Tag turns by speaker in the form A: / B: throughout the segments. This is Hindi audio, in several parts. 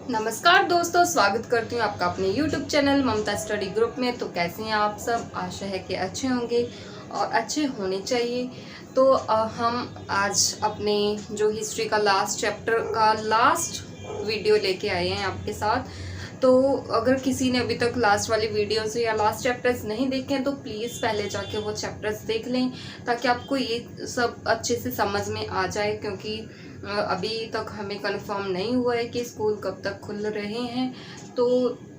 A: नमस्कार दोस्तों, स्वागत करती हूँ आपका अपने YouTube चैनल ममता स्टडी ग्रुप में। तो कैसे हैं आप सब? आशा है कि अच्छे होंगे और अच्छे होने चाहिए। तो हम आज अपने जो हिस्ट्री का लास्ट चैप्टर का लास्ट वीडियो लेके आए हैं आपके साथ। तो अगर किसी ने अभी तक लास्ट वाली वीडियोस या लास्ट चैप्टर्स नहीं देखे हैं तो प्लीज़ पहले जाके वो चैप्टर्स देख लें, ताकि आपको ये सब अच्छे से समझ में आ जाए। क्योंकि अभी तक हमें कंफर्म नहीं हुआ है कि स्कूल कब तक खुल रहे हैं, तो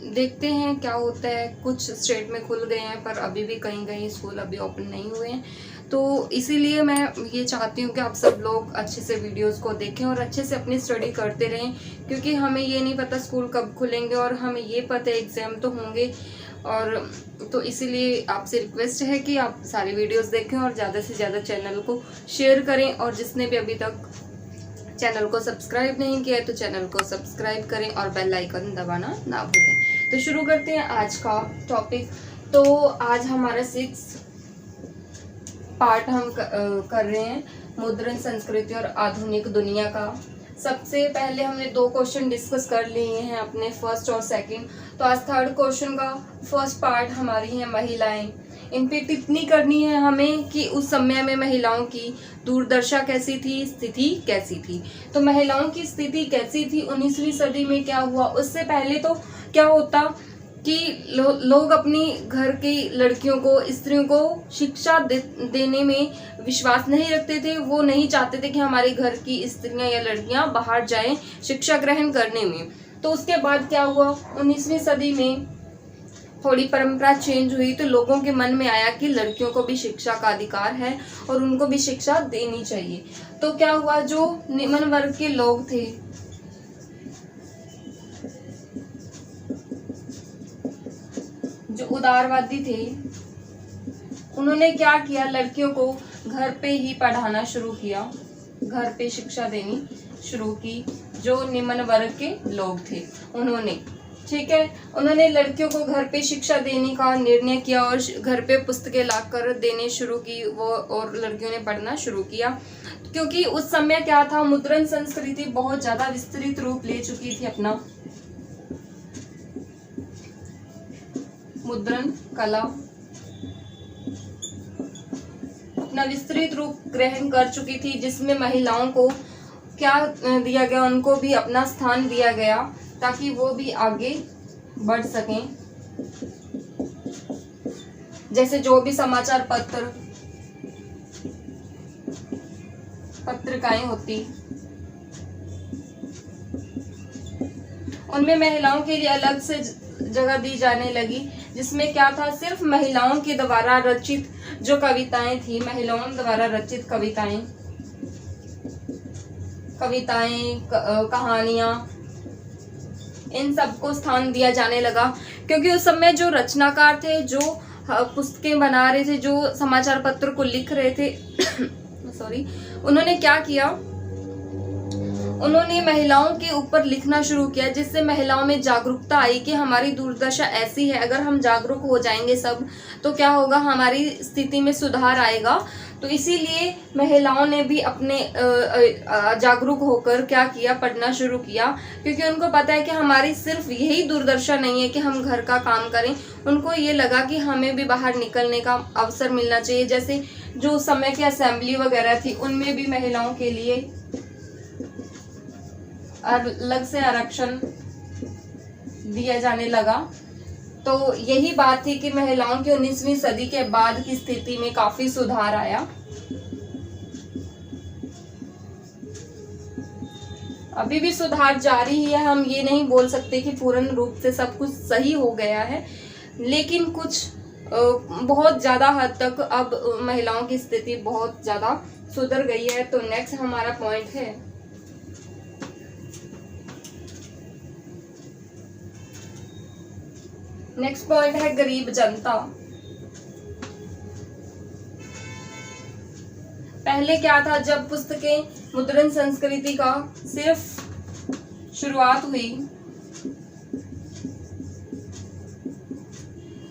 A: देखते हैं क्या होता है। कुछ स्टेट में खुल गए हैं पर अभी भी कहीं कहीं स्कूल अभी ओपन नहीं हुए हैं। तो इसीलिए मैं ये चाहती हूँ कि आप सब लोग अच्छे से वीडियोस को देखें और अच्छे से अपनी स्टडी करते रहें, क्योंकि हमें ये नहीं पता स्कूल कब खुलेंगे और हमें ये पता है एग्ज़ाम तो होंगे। और तो इसीलिए आपसे रिक्वेस्ट है कि आप सारी वीडियोस देखें और ज़्यादा से ज़्यादा चैनल को शेयर करें। और जिसने भी अभी तक चैनल को सब्सक्राइब नहीं किया है तो चैनल को सब्सक्राइब करें और बेल आइकन दबाना ना भूलें। तो शुरू करते हैं आज का टॉपिक। तो आज हमारा 6 पार्ट हम कर रहे हैं मुद्रण संस्कृति और आधुनिक दुनिया का। सबसे पहले हमने 2 क्वेश्चन डिस्कस कर लिए हैं अपने, फर्स्ट और सेकंड। तो आज थर्ड क्वेश्चन का फर्स्ट पार्ट हमारी है महिलाएं। इन पे टिप्पणी करनी है हमें कि उस समय में महिलाओं की दुर्दशा कैसी थी, स्थिति कैसी थी। तो महिलाओं की स्थिति कैसी थी 19वीं सदी में, क्या हुआ उससे पहले तो क्या होता कि लोग अपनी घर की लड़कियों को, स्त्रियों को शिक्षा देने में विश्वास नहीं रखते थे। वो नहीं चाहते थे कि हमारे घर की स्त्रियां या लड़कियां बाहर जाएं शिक्षा ग्रहण करने में। तो उसके बाद क्या हुआ, 19वीं सदी में थोड़ी परंपरा चेंज हुई। तो लोगों के मन में आया कि लड़कियों को भी शिक्षा का अधिकार है और उनको भी शिक्षा देनी चाहिए। तो क्या हुआ, जो निम्न वर्ग के लोग थे, जो उदारवादी थे, उन्होंने क्या किया, लड़कियों को घर पे ही पढ़ाना शुरू किया, घर पे शिक्षा देनी शुरू की। जो निम्न वर्ग के लोग थे उन्होंने, ठीक है, उन्होंने लड़कियों को घर पे शिक्षा देने का निर्णय किया और घर पे पुस्तकें लाकर देने शुरू की वो, और लड़कियों ने पढ़ना शुरू किया। क्योंकि उस समय क्या था, मुद्रण संस्कृति बहुत ज्यादा विस्तृत रूप ले चुकी थी। अपना मुद्रण कला अपना विस्तृत रूप ग्रहण कर चुकी थी, जिसमें महिलाओं को क्या दिया गया, उनको भी अपना स्थान दिया गया ताकि वो भी आगे बढ़ सकें। जैसे जो भी समाचार पत्रिकाएं होती, उनमें महिलाओं के लिए अलग से जगह दी जाने लगी, जिसमें क्या था, सिर्फ महिलाओं के द्वारा रचित जो कविताएं थी, महिलाओं द्वारा रचित कविताएं, कहानियां, इन सबको स्थान दिया जाने लगा। क्योंकि उस समय जो रचनाकार थे, जो पुस्तकें बना रहे थे, जो समाचार पत्र को लिख रहे थे सॉरी, उन्होंने क्या किया, उन्होंने महिलाओं के ऊपर लिखना शुरू किया, जिससे महिलाओं में जागरूकता आई कि हमारी दुर्दशा ऐसी है। अगर हम जागरूक हो जाएंगे सब तो क्या होगा, हमारी स्थिति में सुधार आएगा। तो इसीलिए महिलाओं ने भी अपने जागरूक होकर क्या किया, पढ़ना शुरू किया। क्योंकि उनको पता है कि हमारी सिर्फ यही दुर्दशा नहीं है कि हम घर का काम करें, उनको ये लगा कि हमें भी बाहर निकलने का अवसर मिलना चाहिए। जैसे जो समय की असेंबली वगैरह थी, उनमें भी महिलाओं के लिए अलग से आरक्षण दिया जाने लगा। तो यही बात थी कि महिलाओं की 19वीं सदी के बाद की स्थिति में काफी सुधार आया। अभी भी सुधार जारी है, हम ये नहीं बोल सकते कि पूर्ण रूप से सब कुछ सही हो गया है, लेकिन कुछ बहुत ज्यादा हद तक अब महिलाओं की स्थिति बहुत ज्यादा सुधर गई है। तो नेक्स्ट हमारा पॉइंट है नेक्स्ट पॉइंट है गरीब जनता। पहले क्या था, जब पुस्तकें मुद्रण संस्कृति का सिर्फ शुरुआत हुई,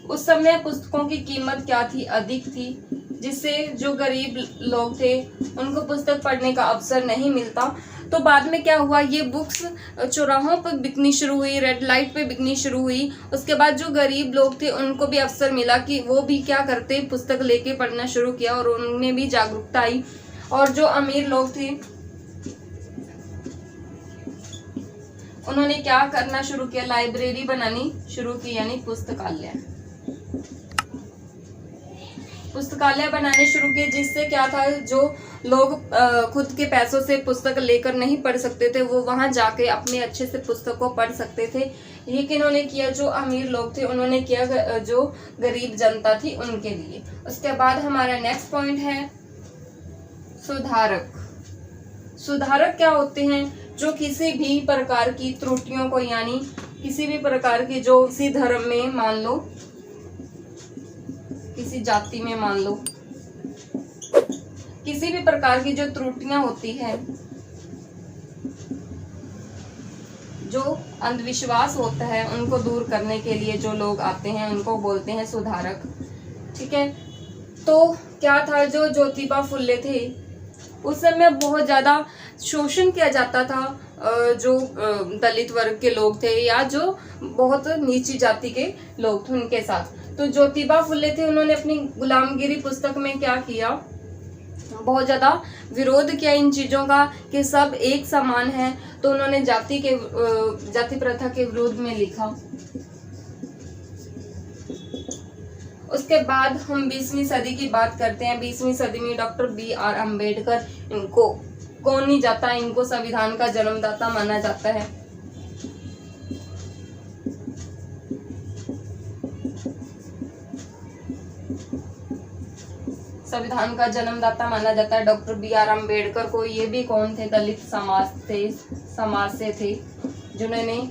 A: उस समय पुस्तकों की कीमत क्या थी, अधिक थी। जिससे जो गरीब लोग थे उनको पुस्तक पढ़ने का अवसर नहीं मिलता। तो बाद में क्या हुआ, ये बुक्स चौराहों पर बिकनी शुरू हुई, रेड लाइट पे बिकनी शुरू हुई। उसके बाद जो गरीब लोग थे उनको भी अवसर मिला कि वो भी क्या करते, पुस्तक लेके पढ़ना शुरू किया और उनमें भी जागरूकता आई। और जो अमीर लोग थे उन्होंने क्या करना शुरू किया, लाइब्रेरी बनानी शुरू की, यानी पुस्तकालय बनाने शुरू किए। जिससे क्या था, जो लोग खुद के पैसों से पुस्तक लेकर नहीं पढ़ सकते थे वो वहां जाके अपने अच्छे से पुस्तक को पढ़ सकते थे। ये किन्होंने किया, जो अमीर लोग थे उन्होंने किया, जो गरीब जनता थी उनके लिए। उसके बाद हमारा नेक्स्ट पॉइंट है सुधारक। सुधारक क्या होते हैं, जो किसी भी प्रकार की त्रुटियों को, यानी किसी भी प्रकार की, जो किसी धर्म में मान लो, किसी जाति में मान लो, किसी भी प्रकार की जो त्रुटियां होती है, जो अंधविश्वास होता है, उनको दूर करने के लिए जो लोग आते हैं उनको बोलते हैं सुधारक। ठीक है। तो क्या था, जो ज्योतिबा फुले थे उस समय बहुत ज़्यादा शोषण किया जाता था, जो दलित वर्ग के लोग थे या जो बहुत नीची जाति के लोग थे उनके साथ। तो ज्योतिबा फुले थे, उन्होंने अपनी गुलामगिरी पुस्तक में क्या किया, बहुत ज़्यादा विरोध किया इन चीज़ों का कि सब एक समान है। तो उन्होंने जाति प्रथा के विरोध में लिखा। उसके बाद हम 20वीं सदी की बात करते हैं। 20वीं सदी में डॉक्टर BR अम्बेडकर, इनको कौन नहीं जाता, इनको संविधान का जन्मदाता माना जाता है। संविधान का जन्मदाता माना जाता है डॉक्टर BR अम्बेडकर को। ये भी कौन थे, दलित समाज से थे, जिन्होंने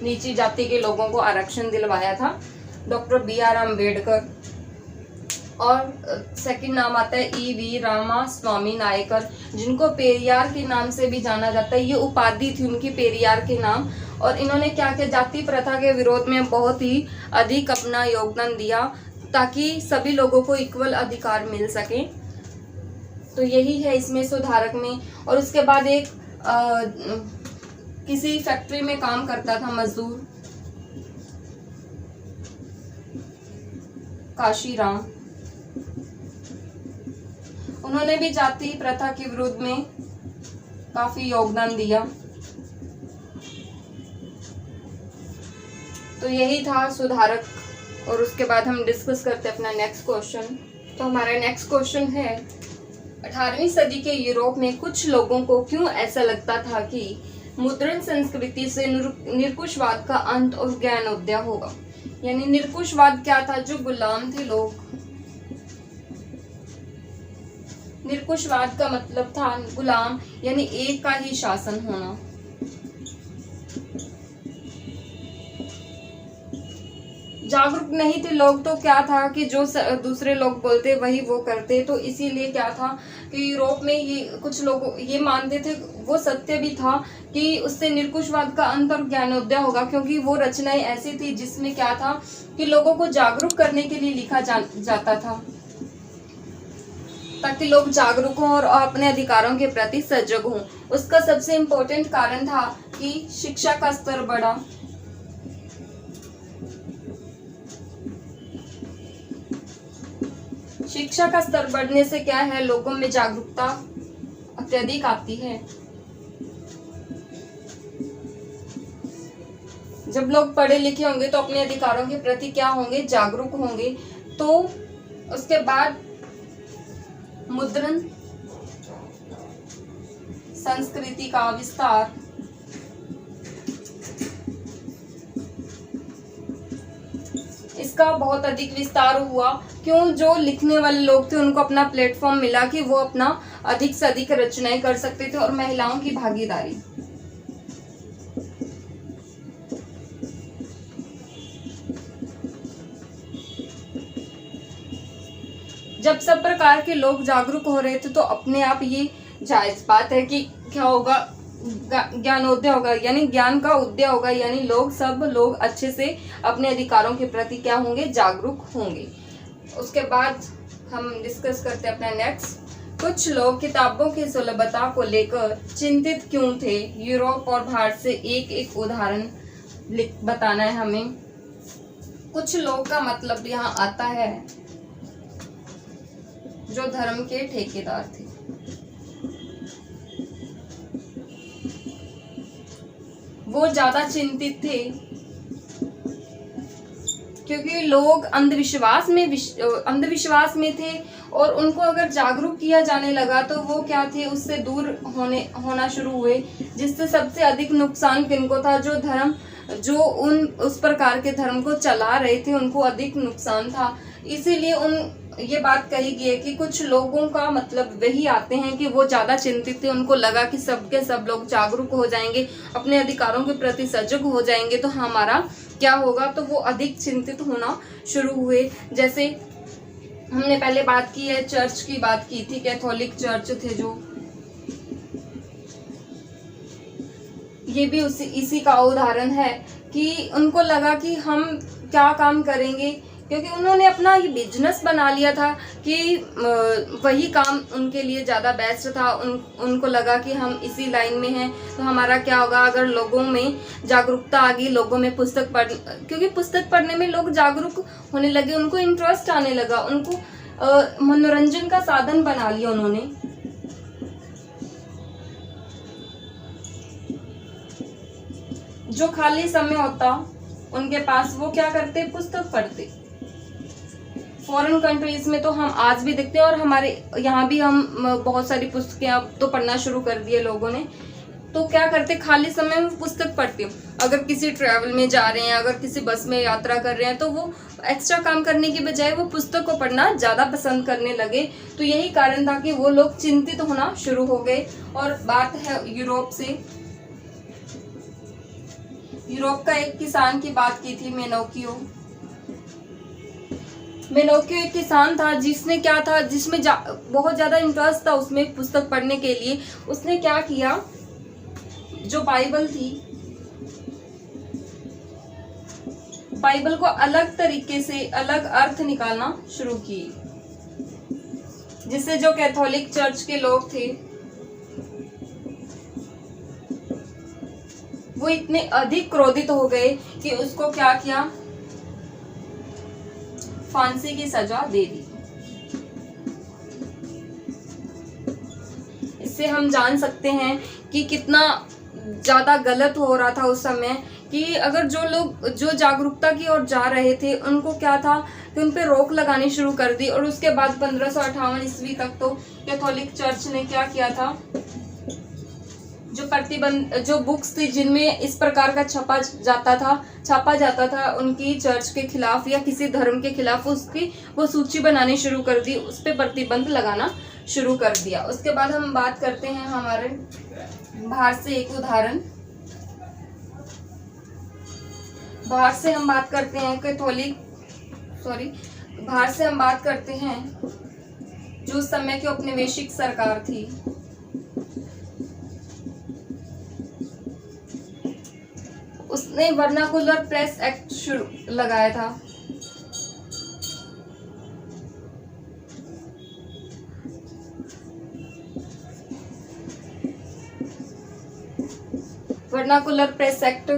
A: नीची जाति के लोगों को आरक्षण दिलवाया था, डॉक्टर BR अम्बेडकर। और सेकंड नाम आता है EV रामास्वामी नायकर, जिनको पेरियार के नाम से भी जाना जाता है। ये उपाधि थी उनकी पेरियार के नाम। और इन्होंने क्या किया, जाति प्रथा के विरोध में बहुत ही अधिक अपना योगदान दिया ताकि सभी लोगों को इक्वल अधिकार मिल सके। तो यही है इसमें सुधारक में। और उसके बाद एक किसी फैक्ट्री में काम करता था मजदूर, काशीराम, उन्होंने भी जाति प्रथा के विरोध में काफी योगदान दिया। तो यही था सुधारक। और उसके बाद हम डिस्कस करते हैं अपना नेक्स्ट क्वेश्चन। तो हमारा नेक्स्ट क्वेश्चन है, 18वीं सदी के यूरोप में कुछ लोगों को क्यों ऐसा लगता था कि मुद्रण संस्कृति से निरंकुशवाद का अंत और ज्ञानोदय होगा। यानी निरंकुशवाद क्या था, जो गुलाम थे लोग, निरंकुशवाद का मतलब था गुलाम, यानी एक का ही शासन होना। जागरूक नहीं थे लोग, तो क्या था कि जो दूसरे लोग बोलते वही वो करते। तो इसीलिए क्या था कि यूरोप में ये कुछ लोग ये मानते थे, वो सत्य भी था कि उससे निरंकुशवाद का अंत और ज्ञानोदय होगा, क्योंकि वो रचनाएं ऐसी थी जिसमें क्या था कि लोगों को जागरूक करने के लिए लिखा जाता था, ताकि लोग जागरूक हों और अपने अधिकारों के प्रति सजग हों। उसका सबसे इम्पोर्टेंट कारण था कि शिक्षा का स्तर बढ़ा। शिक्षा का स्तर बढ़ने से क्या है, लोगों में जागरूकता अत्यधिक आती है। जब लोग पढ़े लिखे होंगे तो अपने अधिकारों के प्रति क्या होंगे, जागरूक होंगे। तो उसके बाद मुद्रण संस्कृति का विस्तार, इसका बहुत अधिक विस्तार हुआ। क्यों, जो लिखने वाले लोग थे उनको अपना प्लेटफॉर्म मिला कि वो अपना अधिक से अधिक रचनाएं कर सकते थे। और महिलाओं की भागीदारी, जब सब प्रकार के लोग जागरूक हो रहे थे तो अपने आप ये जायज बात है कि क्या होगा, ज्ञानोदय होगा, यानी ज्ञान का उदय होगा, यानी सब लोग अच्छे से अपने अधिकारों के प्रति क्या होंगे, जागरूक होंगे। उसके बाद हम डिस्कस करते हैं अपना नेक्स्ट। कुछ लोग किताबों की सुलभता को लेकर चिंतित क्यों थे? यूरोप और भारत से एक एक उदाहरण बताना है हमें। कुछ लोग का मतलब यहाँ आता है जो धर्म के ठेकेदार थे। वो ज्यादा चिंतित थे क्योंकि लोग अंधविश्वास में थे और उनको अगर जागरूक किया जाने लगा तो वो क्या थे, उससे दूर होना शुरू हुए, जिससे सबसे अधिक नुकसान किनको था? जो उस प्रकार के धर्म को चला रहे थे उनको अधिक नुकसान था। इसीलिए ये बात कही गई है कि कुछ लोगों का मतलब वही आते हैं कि वो ज्यादा चिंतित थे। उनको लगा कि सब लोग जागरूक हो जाएंगे, अपने अधिकारों के प्रति सजग हो जाएंगे तो हमारा क्या होगा, तो वो अधिक चिंतित होना शुरू हुए। जैसे हमने पहले बात की है, चर्च की बात की थी, कैथोलिक चर्च थे जो, ये भी इसी का उदाहरण है कि उनको लगा कि हम क्या काम करेंगे, क्योंकि उन्होंने अपना ये बिजनेस बना लिया था कि वही काम उनके लिए ज़्यादा बेस्ट था। उनको लगा कि हम इसी लाइन में हैं तो हमारा क्या होगा अगर लोगों में जागरूकता आ गई, लोगों में क्योंकि पुस्तक पढ़ने में लोग जागरूक होने लगे, उनको इंटरेस्ट आने लगा, उनको मनोरंजन का साधन बना लिया उन्होंने। जो खाली समय होता उनके पास वो क्या करते, पुस्तक पढ़ते। फॉरेन कंट्रीज में तो हम आज भी देखते हैं और हमारे यहाँ भी हम बहुत सारी पुस्तकें अब तो पढ़ना शुरू कर दिए लोगों ने। तो क्या करते, खाली समय में पुस्तक पढ़ते। अगर किसी ट्रैवल में जा रहे हैं, अगर किसी बस में यात्रा कर रहे हैं तो वो एक्स्ट्रा काम करने की बजाय वो पुस्तक को पढ़ना ज़्यादा पसंद करने लगे। तो यही कारण था कि वो लोग चिंतित होना शुरू हो गए। और बात है यूरोप से। यूरोप का एक किसान की बात की थी, मेनोकियो एक किसान था जिसमें बहुत ज्यादा इंटरेस्ट था उसमें पुस्तक पढ़ने के लिए। उसने क्या किया, जो बाइबल थी, बाइबल को अलग तरीके से अलग अर्थ निकालना शुरू किए, जिससे जो कैथोलिक चर्च के लोग थे वो इतने अधिक क्रोधित हो गए कि उसको क्या किया, फांसी की सजा दे दी। इससे हम जान सकते हैं कि कितना ज्यादा गलत हो रहा था उस समय, कि अगर जो जागरूकता की ओर जा रहे थे उनको क्या था कि उन पे रोक लगानी शुरू कर दी। और उसके बाद 1558 ईस्वी तक तो कैथोलिक चर्च ने क्या किया था, जो बुक्स थी जिनमें इस प्रकार का छापा जाता था उनकी चर्च के खिलाफ या किसी धर्म के खिलाफ, उसकी वो सूची बनानी शुरू कर दी, उस पर प्रतिबंध लगाना शुरू कर दिया। उसके बाद हम बात करते हैं हमारे भारत से एक उदाहरण। भारत से हम बात करते हैं जो उस समय की औपनिवेशिक सरकार थी। उसने वर्नाकुलर प्रेस एक्ट लगाया था। वर्नाकुलर प्रेस एक्ट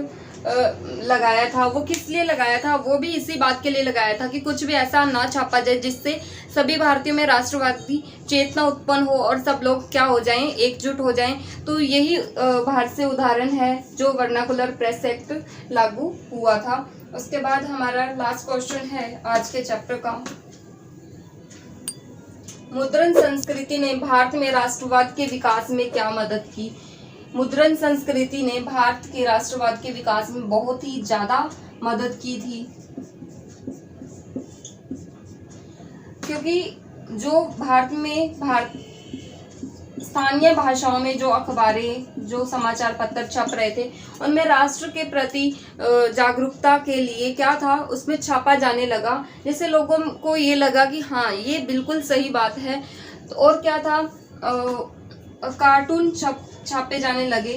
A: लगाया था। वो किस लिए लगाया था, वो भी इसी बात के लिए लगाया था कि कुछ भी ऐसा ना छापा जाए जिससे सभी भारतीयों में राष्ट्रवादी चेतना उत्पन्न हो और सब लोग क्या हो जाएं, एकजुट हो जाएं। तो यही भारत से उदाहरण है जो वर्नाकुलर प्रेस एक्ट लागू हुआ था। उसके बाद हमारा लास्ट क्वेश्चन है आज के चैप्टर का, मुद्रण संस्कृति ने भारत में राष्ट्रवाद के विकास में क्या मदद की? मुद्रण संस्कृति ने भारत के राष्ट्रवाद के विकास में बहुत ही ज्यादा मदद की थी, क्योंकि जो भारत स्थानीय भाषाओं में जो अखबारें, जो समाचार पत्र छप रहे थे उनमें राष्ट्र के प्रति जागरूकता के लिए क्या था, उसमें छापा जाने लगा, जिससे लोगों को ये लगा कि हाँ ये बिल्कुल सही बात है। तो और क्या था, कार्टून छापे जाने लगे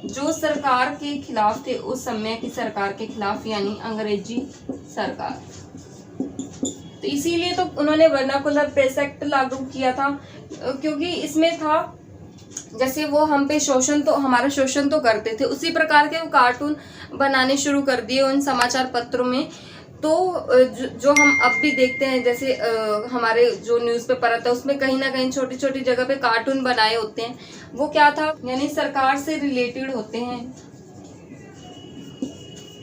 A: जो सरकार के खिलाफ थे, उस समय की सरकार के खिलाफ, यानी अंग्रेजी सरकार। तो इसीलिए तो उन्होंने वर्नाकुलर प्रेस एक्ट लागू किया था, क्योंकि इसमें था जैसे वो हम पे हमारा शोषण तो करते थे, उसी प्रकार के वो कार्टून बनाने शुरू कर दिए उन समाचार पत्रों में। तो जो हम अब भी देखते हैं, जैसे हमारे जो न्यूज़पेपर आता है उसमें कहीं ना कहीं छोटी छोटी जगह पे कार्टून बनाए होते हैं। वो क्या था, यानी सरकार से रिलेटेड होते हैं।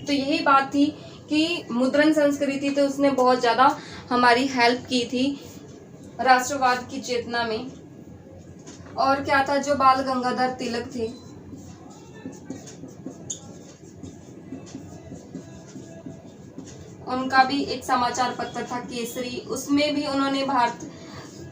A: तो यही बात थी कि मुद्रण संस्कृति तो उसने बहुत ज़्यादा हमारी हेल्प की थी राष्ट्रवाद की चेतना में। और क्या था, जो बाल गंगाधर तिलक थे, उनका भी एक समाचार पत्र था केसरी, उसमें भी उन्होंने भारत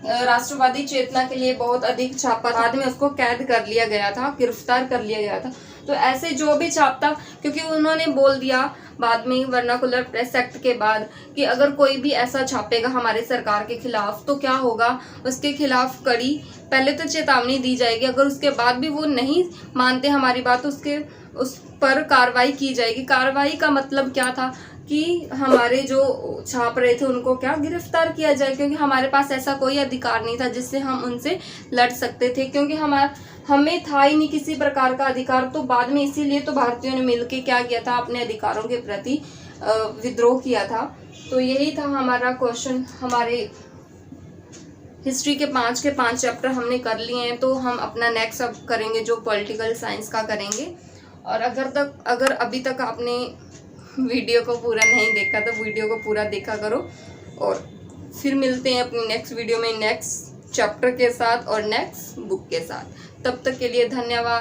A: राष्ट्रवादी चेतना के लिए बहुत अधिक छापा। बाद में उसको कैद कर लिया गया था, गिरफ्तार कर लिया गया था। तो ऐसे जो भी छापता, क्योंकि उन्होंने बोल दिया बाद में वर्नाकुलर प्रेस एक्ट के बाद कि अगर कोई भी ऐसा छापेगा हमारे सरकार के खिलाफ तो क्या होगा, उसके खिलाफ कड़ी पहले तो चेतावनी दी जाएगी, अगर उसके बाद भी वो नहीं मानते हमारी बात तो उस पर कार्रवाई की जाएगी। कार्रवाई का मतलब क्या था कि हमारे जो छाप रहे थे उनको क्या गिरफ्तार किया जाए, क्योंकि हमारे पास ऐसा कोई अधिकार नहीं था जिससे हम उनसे लड़ सकते थे, क्योंकि हमें था ही नहीं किसी प्रकार का अधिकार। तो बाद में इसीलिए तो भारतीयों ने मिलकर क्या किया था, अपने अधिकारों के प्रति विद्रोह किया था। तो यही था हमारा क्वेश्चन। हमारे हिस्ट्री के 5 के 5 चैप्टर हमने कर लिए हैं, तो हम अपना नेक्स्ट अब करेंगे जो पॉलिटिकल साइंस का करेंगे। और अगर अभी तक आपने वीडियो को पूरा नहीं देखा तो वीडियो को पूरा देखा करो, और फिर मिलते हैं अपनी नेक्स्ट वीडियो में नेक्स्ट चैप्टर के साथ और नेक्स्ट बुक के साथ। तब तक के लिए धन्यवाद।